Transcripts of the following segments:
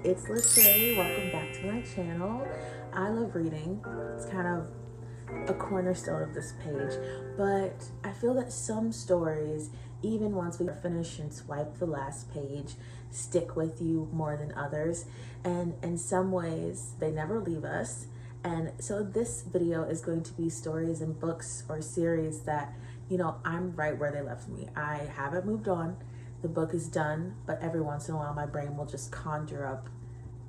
it's Lachey. Welcome back to my channel. I love reading. It's kind of a cornerstone of this page, but I feel that some stories, even once we finish and swipe the last page, stick with you more than others, and in some ways they never leave us. And so this video is going to be stories and books or series that, I'm right where they left me. I haven't moved on. The book is done, but every once in a while my brain will just conjure up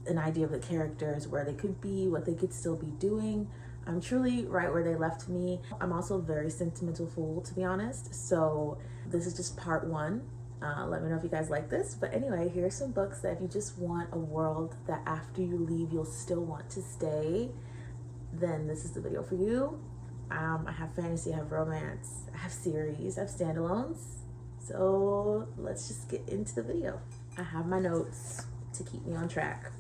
an idea of the characters, where they could be, what they could still be doing. I'm truly right where they left me. I'm also a very sentimental fool, to be honest. So this is just part one. Let me know if you guys like this. But anyway, here's some books that if you just want a world that after you leave, you'll still want to stay, then this is the video for you. I have fantasy, I have romance, I have series, I have standalones. So let's just get into the video. I have my notes to keep me on track.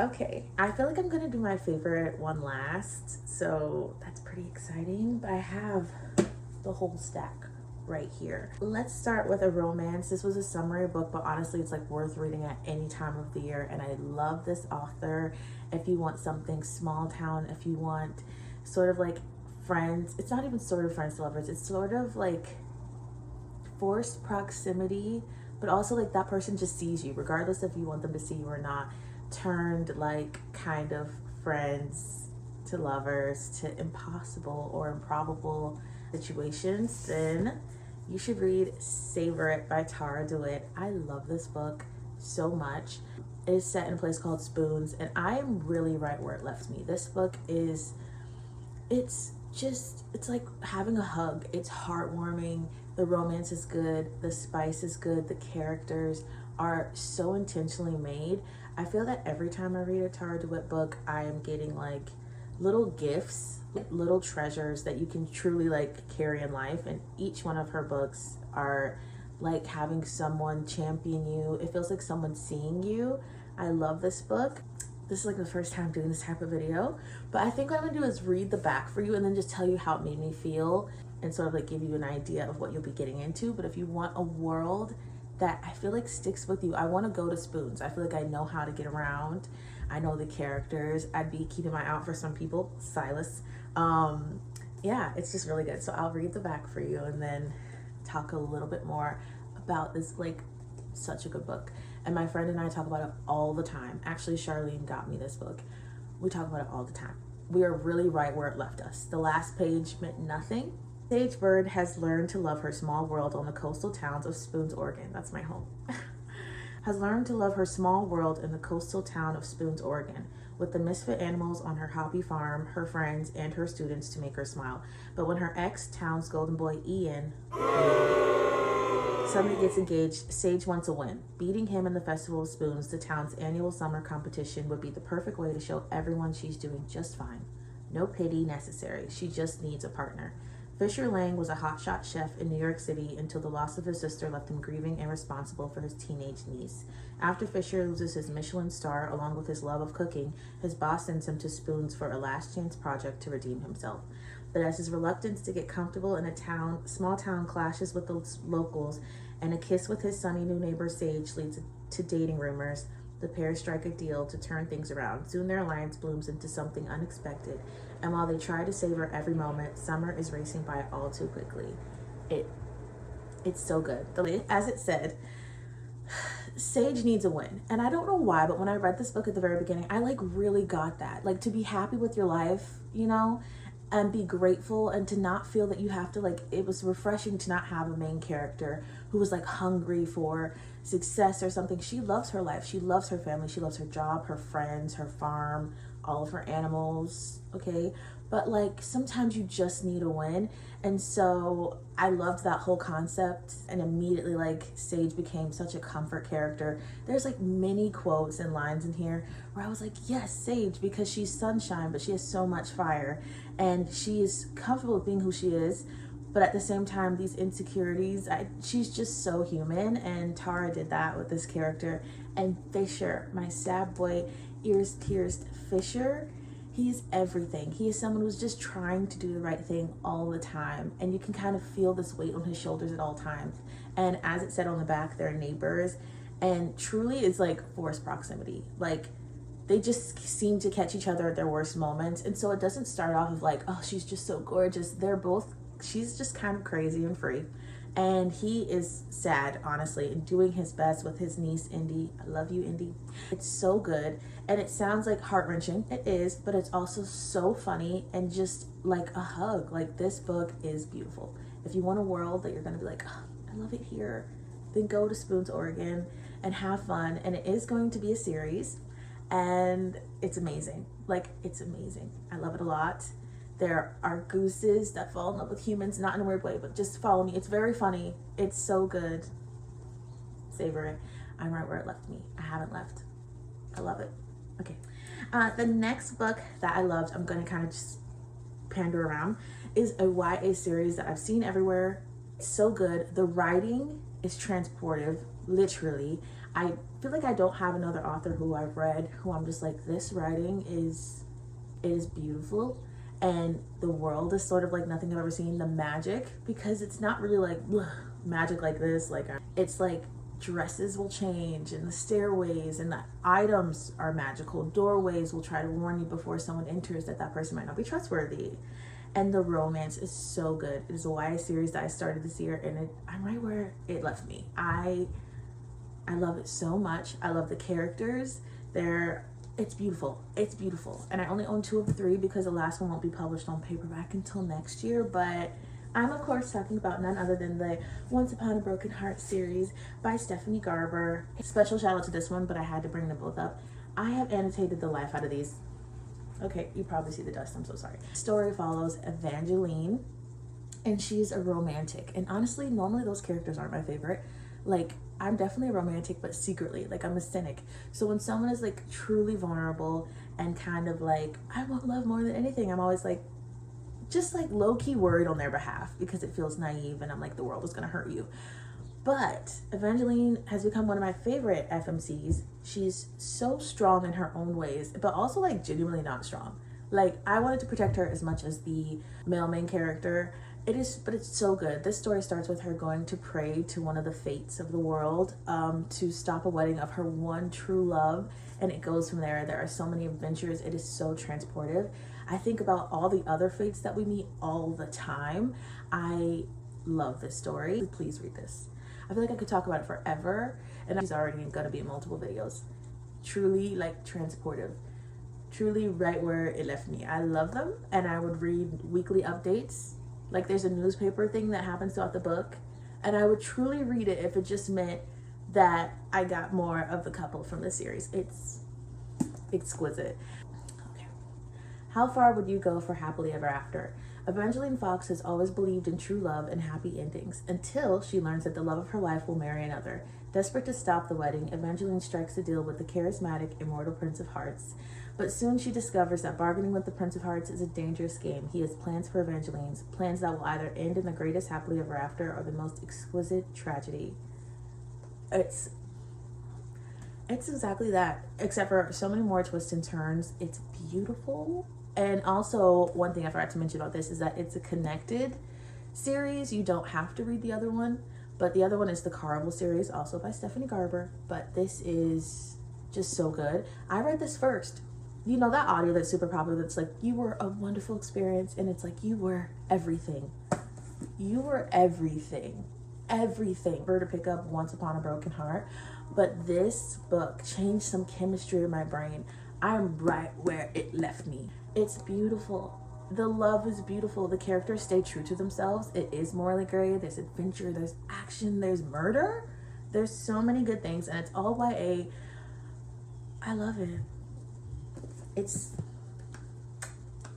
Okay, I feel like I'm gonna do my favorite one last, so that's pretty exciting, but I have the whole stack right here. Let's start with a romance. This was a summary book, but honestly it's like worth reading at any time of the year, and I love this author. If you want something small town, if you want sort of like Friends, it's not even sort of Friends to Lovers, it's sort of like forced proximity, but also like that person just sees you regardless if you want them to see you or not, turned like kind of Friends to Lovers to impossible or improbable situations, then you should read Savor It by Tara DeWitt. I love this book so much. It is set in a place called Spoons, and I am really right where it left me. This book is, it's like having a hug. It's heartwarming. The romance is good. The spice is good. The characters are so intentionally made. I feel that every time I read a Tara DeWitt book, I am getting like little gifts, little treasures that you can truly like carry in life. And each one of her books are like having someone champion you. It feels like someone seeing you. I love this book. This is like the first time doing this type of video, but I think what I'm gonna do is read the back for you and then just tell you how it made me feel and sort of like give you an idea of what you'll be getting into. But if you want a world that I feel like sticks with you, I want to go to Spoons. I feel like I know how to get around. I know the characters. I'd be keeping my eye out for some people. Silas. Yeah, it's just really good. So I'll read the back for you and then talk a little bit more about this, like, such a good book. And my friend and I talk about it all the time. Actually, Charlene got me this book. We talk about it all the time. We are really right where it left us. The last page meant nothing. Sage Bird has learned to love her small world on the coastal towns of Spoons, Oregon. That's my home. Has learned to love her small world in the coastal town of Spoons, Oregon, with the misfit animals on her hobby farm, her friends, and her students to make her smile. But when her ex-town's golden boy, Ian, suddenly gets engaged, Sage wants a win. Beating him in the Festival of Spoons, the town's annual summer competition, would be the perfect way to show everyone she's doing just fine. No pity necessary. She just needs a partner. Fisher Lang was a hotshot chef in New York City until the loss of his sister left him grieving and responsible for his teenage niece. After Fisher loses his Michelin star along with his love of cooking, his boss sends him to Spoons for a last chance project to redeem himself. But as his reluctance to get comfortable in a small town clashes with the locals, and a kiss with his sunny new neighbor Sage leads to dating rumors, the pair strike a deal to turn things around. Soon their alliance blooms into something unexpected, and while they try to savor every moment, summer is racing by all too quickly. It's so good. As it said, Sage needs a win. And I don't know why, but when I read this book at the very beginning, I like really got that. Like, to be happy with your life, and be grateful, and to not feel that you have to, like, it was refreshing to not have a main character who was like hungry for success or something. She loves her life. She loves her family. She loves her job, her friends, her farm, all of her animals. Okay. But like sometimes you just need a win. And so I loved that whole concept, and immediately like Sage became such a comfort character. There's like many quotes and lines in here where I was like, yes, Sage, because she's sunshine, but she has so much fire, and she is comfortable with being who she is. But at the same time, these insecurities, she's just so human, and Tara did that with this character. And Fisher, my sad boy, ears pierced Fisher, he is everything. He is someone who's just trying to do the right thing all the time, and you can kind of feel this weight on his shoulders at all times. And as it said on the back, they're neighbors, And truly it's like forced proximity. Like they just seem to catch each other at their worst moments. And so it doesn't start off of like, oh, she's just so gorgeous. They're both, she's just kind of crazy and free. And he is sad, honestly, and doing his best with his niece, Indy. I love you, Indy. It's so good. And it sounds like heart-wrenching. It is, but it's also so funny and just like a hug. Like, this book is beautiful. If you want a world that you're going to be like, oh, I love it here, then go to Spoons, Oregon and have fun. And it is going to be a series. And it's amazing. Like, it's amazing. I love it a lot. There are gooses that fall in love with humans, not in a weird way, but just follow me. It's very funny. It's so good. Savor it. I'm right where it left me. I haven't left. I love it. Okay. The next book that I loved, I'm going to kind of just pander around, is a YA series that I've seen everywhere. It's so good. The writing is transportive, literally. I feel like I don't have another author who I've read who I'm just like, this writing is beautiful. And the world is sort of like nothing I've ever seen. The magic, because it's not really like magic like this. Like, it's like dresses will change and the stairways and the items are magical. Doorways will try to warn you before someone enters that that person might not be trustworthy. And the romance is so good. It is a YA series that I started this year, and I'm right where it left me. I love it so much. I love the characters. It's beautiful. It's beautiful. And I only own 2 of the 3 because the last one won't be published on paperback until next year. But I'm, of course, talking about none other than the Once Upon a Broken Heart series by Stephanie Garber. Special shout out to this one, but I had to bring them both up. I have annotated the life out of these. Okay, you probably see the dust. I'm so sorry. Story follows Evangeline, and she's a romantic. And honestly, normally those characters aren't my favorite. Like, I'm definitely a romantic, but secretly, like, I'm a cynic. So when someone is like truly vulnerable and kind of like, I want love more than anything, I'm always like, just like low-key worried on their behalf because it feels naive and I'm like, the world is gonna hurt you. But Evangeline has become one of my favorite FMCs. She's so strong in her own ways, but also like genuinely not strong. Like, I wanted to protect her as much as the male main character. It is, but it's so good. This story starts with her going to pray to one of the fates of the world to stop a wedding of her one true love. And it goes from there. There are so many adventures. It is so transportive. I think about all the other fates that we meet all the time. I love this story. Please read this. I feel like I could talk about it forever. And she's already going to be in multiple videos. Truly, like, transportive. Truly right where it left me. I love them. And I would read weekly updates. Like, there's a newspaper thing that happens throughout the book, and I would truly read it if it just meant that I got more of the couple from the series. It's exquisite. Okay. How far would you go for happily ever after? Evangeline Fox has always believed in true love and happy endings until she learns that the love of her life will marry another. Desperate to stop the wedding, Evangeline strikes a deal with the charismatic, immortal Prince of Hearts. But soon she discovers that bargaining with the Prince of Hearts is a dangerous game. He has plans for Evangeline's, plans that will either end in the greatest happily ever after or the most exquisite tragedy. It's exactly that, except for so many more twists and turns. It's beautiful. And also, one thing I forgot to mention about this is that it's a connected series. You don't have to read the other one, but the other one is the Carnival series, also by Stephanie Garber. But this is just so good. I read this first. You know that audio that's super popular that's like, you were a wonderful experience, and it's like, you were everything. You were everything. Everything. For her to pick up Once Upon a Broken Heart. But this book changed some chemistry in my brain. I'm right where it left me. It's beautiful. The love is beautiful. The characters stay true to themselves. It is morally gray. There's adventure. There's action. There's murder. There's so many good things, and it's all YA. I love it. It's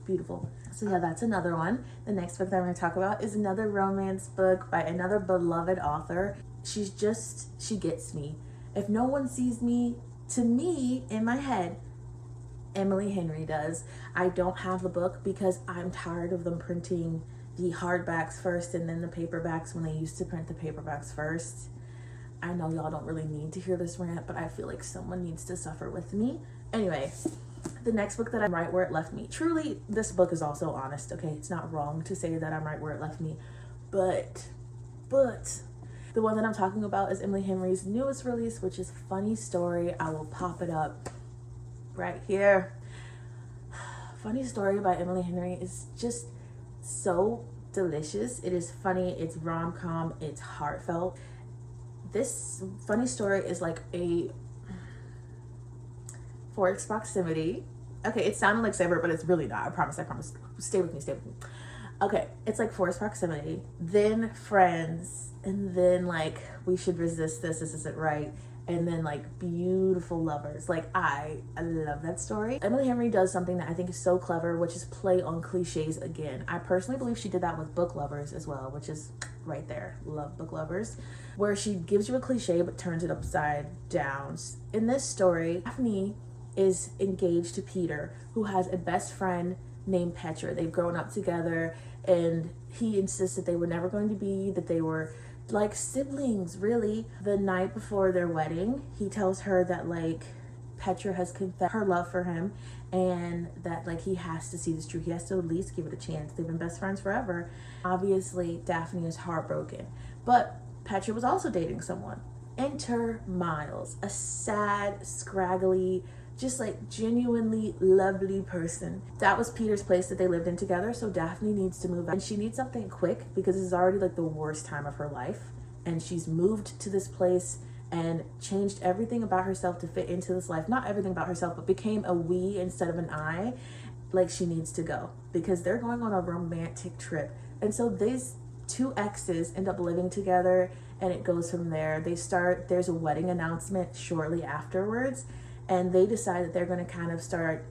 beautiful. So yeah, that's another one. The next book that I'm going to talk about is another romance book by another beloved author. She gets me. If no one sees me, to me, in my head, Emily Henry does. I don't have the book because I'm tired of them printing the hardbacks first and then the paperbacks when they used to print the paperbacks first. I know y'all don't really need to hear this rant, but I feel like someone needs to suffer with me. Anyway, the next book that I'm right where it left me. Truly, this book is also honest, okay? It's not wrong to say that I'm right where it left me. But The one that I'm talking about is Emily Henry's newest release, which is Funny Story. I will pop it up right here. Funny Story by Emily Henry is just so delicious. It is funny, it's rom-com, it's heartfelt. This Funny Story is like a Forced Proximity. Okay, it sounded like Saber, but it's really not. I promise. Stay with me. Okay, it's like Forced Proximity, then Friends, and then like We Should Resist This Isn't Right, and then like Beautiful Lovers. Like I love that story. Emily Henry does something that I think is so clever, which is play on cliches again. I personally believe she did that with Book Lovers as well, which is right there. Love Book Lovers, where she gives you a cliche but turns it upside down. In this story, Daphne is engaged to Peter, who has a best friend named Petra. They've grown up together, and he insists that they were never going to be, that they were like siblings, really. The night before their wedding, he tells her that like Petra has confessed her love for him, and that like he has to see this true. He has to at least give it a chance. They've been best friends forever. Obviously, Daphne is heartbroken, but Petra was also dating someone. Enter Miles, a sad, scraggly, just like genuinely lovely person. That was Peter's place that they lived in together, so Daphne needs to move out. And she needs something quick because this is already like the worst time of her life. And she's moved to this place and changed everything about herself to fit into this life. Not everything about herself, but became a we instead of an I. Like she needs to go because they're going on a romantic trip. And so these two exes end up living together, and it goes from there. There's a wedding announcement shortly afterwards, and they decide that they're going to kind of start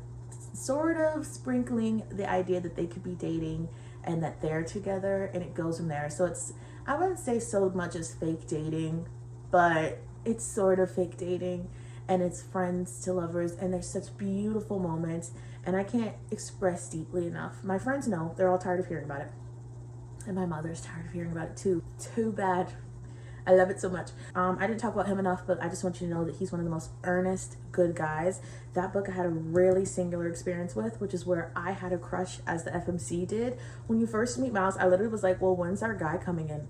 sort of sprinkling the idea that they could be dating and that they're together, and it goes from there. So it's, I wouldn't say so much as fake dating, but it's sort of fake dating, and it's friends to lovers, and there's such beautiful moments, and I can't express deeply enough. My friends know, they're all tired of hearing about it, and my mother's tired of hearing about it too. Too bad. I love it so much. I didn't talk about him enough, but I just want you to know that he's one of the most earnest, good guys. That book I had a really singular experience with, which is where I had a crush as the FMC did. When you first meet Miles, I literally was like, well, when's our guy coming in?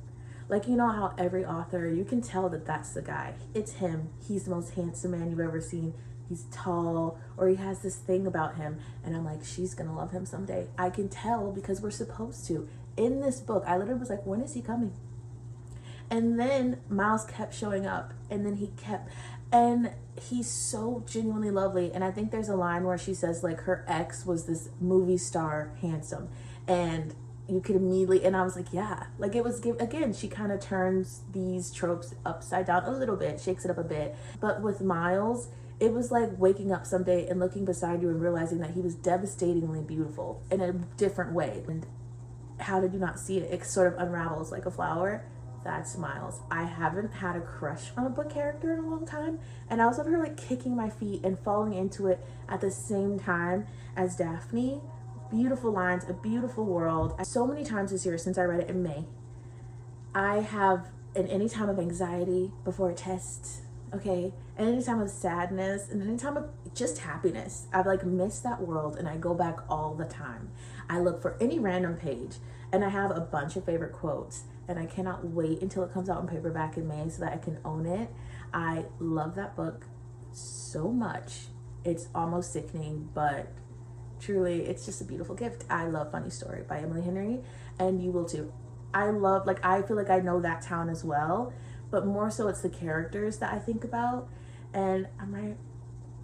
Like, you know how every author, you can tell that that's the guy. It's him. He's the most handsome man you've ever seen. He's tall, or he has this thing about him. And I'm like, she's gonna love him someday. I can tell because we're supposed to. In this book, I literally was like, when is he coming? And then Miles kept showing up, and then and he's so genuinely lovely. And I think there's a line where she says like her ex was this movie star handsome, and you could immediately, and I was like, yeah, like it was, again, she kind of turns these tropes upside down a little bit, shakes it up a bit. But with Miles, it was like waking up someday and looking beside you and realizing that he was devastatingly beautiful in a different way. And how did you not see it? It sort of unravels like a flower. That's Miles. I haven't had a crush on a book character in a long time, and I was over here like kicking my feet and falling into it at the same time as Daphne. Beautiful lines, a beautiful world. So many times this year, since I read it in May, I have, in any time of anxiety before a test, okay, and any time of sadness, and any time of just happiness, I've like missed that world, and I go back all the time. I look for any random page, and I have a bunch of favorite quotes, and I cannot wait until it comes out in paperback in May so that I can own it. I love that book so much. It's almost sickening, but truly, it's just a beautiful gift. I love Funny Story by Emily Henry, and you will too. I love, like, I feel like I know that town as well, but more so it's the characters that I think about, and I'm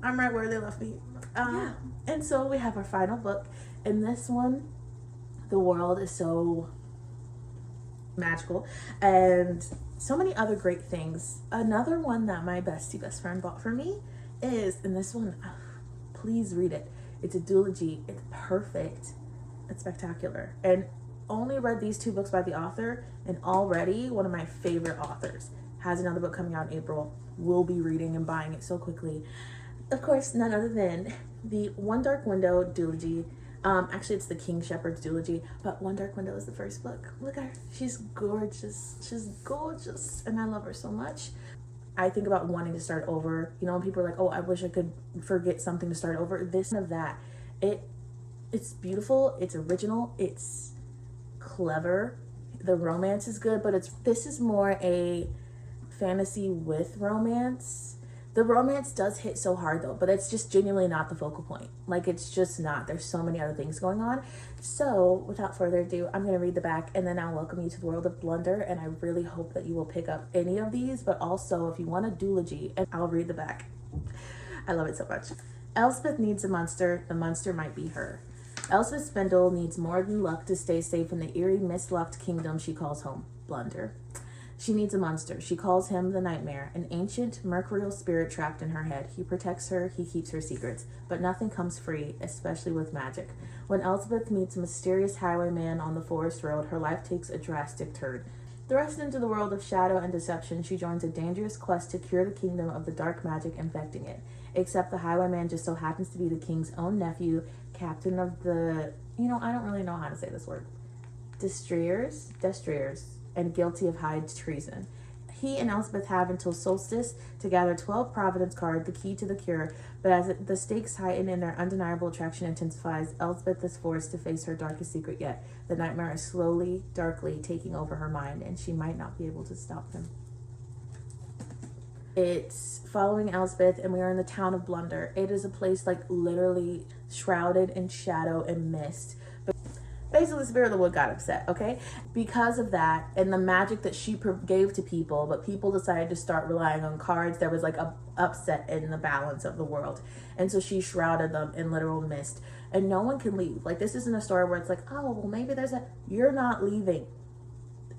right where they left me. Yeah. And so we have our final book. In this one, the world is so magical and so many other great things. Another one that my best friend bought for me is, and this one, please read it. It's a duology. It's perfect. It's spectacular. And only read these two books by the author, and already one of my favorite authors. Has another book coming out in April. Will be reading and buying it so quickly. Of course, none other than the One Dark Window duology. Actually, it's the King Shepherd's duology, but One Dark Window is the first book. Look at her. She's gorgeous. She's gorgeous, and I love her so much. I think about wanting to start over. You know, when people are like, oh, I wish I could forget something to start over. This and of that. It's beautiful. It's original. It's clever. The romance is good, but this is more a fantasy with romance. The romance does hit so hard though, but it's just genuinely not the focal point. Like, it's just not. There's so many other things going on. So without further ado, I'm going to read the back and then I'll welcome you to the world of Blunder. And I really hope that you will pick up any of these, but also if you want a duology, and I'll read the back. I love it so much. Elspeth needs a monster. The monster might be her. Elspeth Spindle needs more than luck to stay safe in the eerie, mist-locked kingdom she calls home, Blunder. She needs a monster. She calls him the Nightmare, an ancient, mercurial spirit trapped in her head. He protects her, he keeps her secrets, but nothing comes free, especially with magic. When Elspeth meets a mysterious highwayman on the forest road, her life takes a drastic turn. Thrust into the world of shadow and deception, she joins a dangerous quest to cure the kingdom of the dark magic infecting it. Except the highwayman just so happens to be the king's own nephew, captain of the, I don't really know how to say this word, Destriers, and guilty of high treason. He and Elspeth have until solstice to gather 12 Providence cards, the key to the cure, but as the stakes heighten and their undeniable attraction intensifies, Elspeth is forced to face her darkest secret yet. The nightmare is slowly, darkly taking over her mind, and she might not be able to stop him. It's following Elspeth, and we are in the town of Blunder. It is a place like literally shrouded in shadow and mist. But basically, the spirit of the wood got upset, okay? Because of that and the magic that she gave to people, but people decided to start relying on cards. There was like a upset in the balance of the world. And so she shrouded them in literal mist. And no one can leave. Like, this isn't a story where it's like, oh, well, maybe you're not leaving.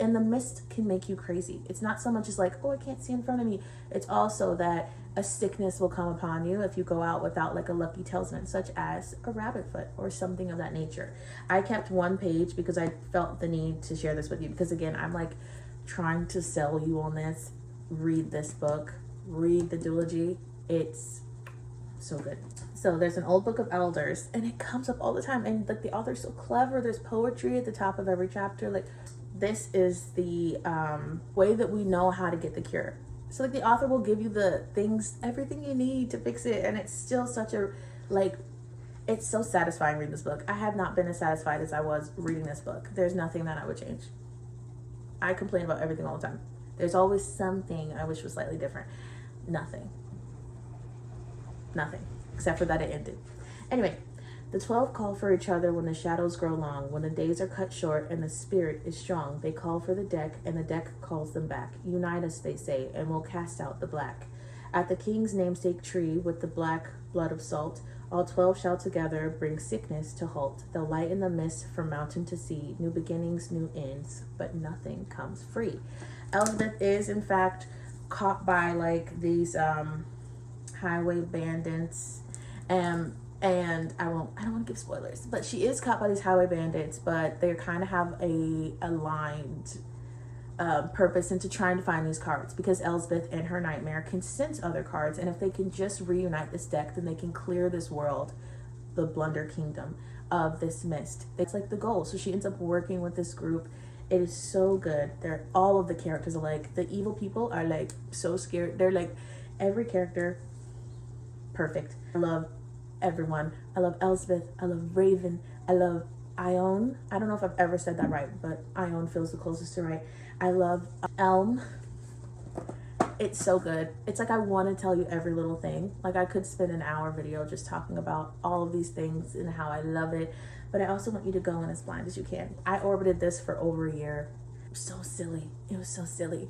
And the mist can make you crazy. It's not so much as like, oh, I can't see in front of me. It's also that a sickness will come upon you if you go out without like a lucky talisman, such as a rabbit foot or something of that nature. I kept one page because I felt the need to share this with you because, again, I'm like trying to sell you on this. Read this book. Read the duology. It's so good. So there's an old book of elders and it comes up all the time. And like the author's so clever. There's poetry at the top of every chapter. Like, this is the way that we know how to get the cure. So like the author will give you the things, everything you need to fix it. And it's still such a, like, it's so satisfying reading this book. I have not been as satisfied as I was reading this book. There's nothing that I would change. I complain about everything all the time. There's always something I wish was slightly different. Nothing. Except for that it ended. Anyway. The 12 call for each other when the shadows grow long, when the days are cut short and the spirit is strong. They call for the deck, and the deck calls them back. Unite us, they say, and we'll cast out the black. At the king's namesake tree, with the black blood of salt, all 12 shall together bring sickness to halt. They'll lighten the mist from mountain to sea, new beginnings, new ends, but nothing comes free. Elspeth is, in fact, caught by, like, these highway bandits, and I don't want to give spoilers, but she is caught by these highway bandits, but they kind of have a aligned purpose into trying to find these cards because Elspeth and her nightmare can sense other cards, and if they can just reunite this deck, then they can clear this world, the Blunder Kingdom, of this mist. It's like the goal. So she ends up working with this group. It is so good. All of the characters are like, the evil people are like so scared. They're like, every character, perfect. I love everyone. I love Elspeth. I love Raven. I love Ione. I don't know if I've ever said that right, but Ione feels the closest to right. I love Elm. It's so good. It's like I want to tell you every little thing. Like I could spend an hour video just talking about all of these things and how I love it, but I also want you to go in as blind as you can. I orbited this for over a year. It was so silly. It was so silly.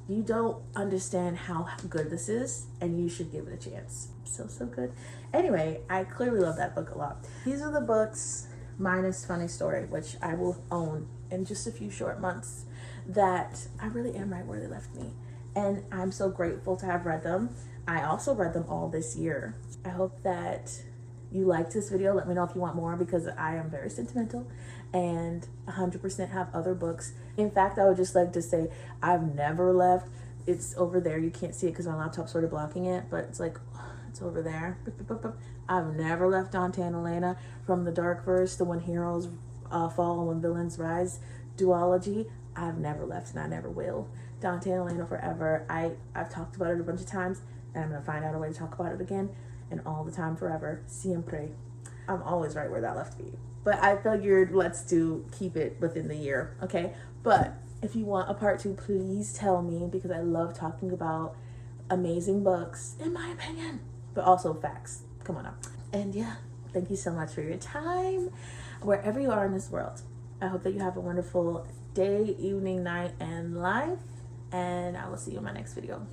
You don't understand how good this is, and you should give it a chance. So good. Anyway, I clearly love that book a lot. These are the books, minus Funny Story, which I will own in just a few short months, that I really am right where they left me. And I'm so grateful to have read them. I also read them all this year. I hope that you liked this video. Let me know if you want more, because I am very sentimental and 100% have other books. In fact, I would just like to say I've never left. It's over there. You can't see it because my laptop's sort of blocking it, but it's like, it's over there. I've never left Dante and Elena from the Dark Verse, the When Heroes Fall and When Villains Rise duology. I've never left, and I never will. Dante and Elena forever. I've talked about it a bunch of times, and I'm going to find out a way to talk about it again, and all the time forever. Siempre. I'm always right where that left me. But I figured let's keep it within the year, okay? But If you want a part 2, please tell me, because I love talking about amazing books, in my opinion, but also facts. Come on up. And yeah, thank you so much for your time, wherever you are in this world. I hope that you have a wonderful day, evening, night, and life. And I will see you in my next video.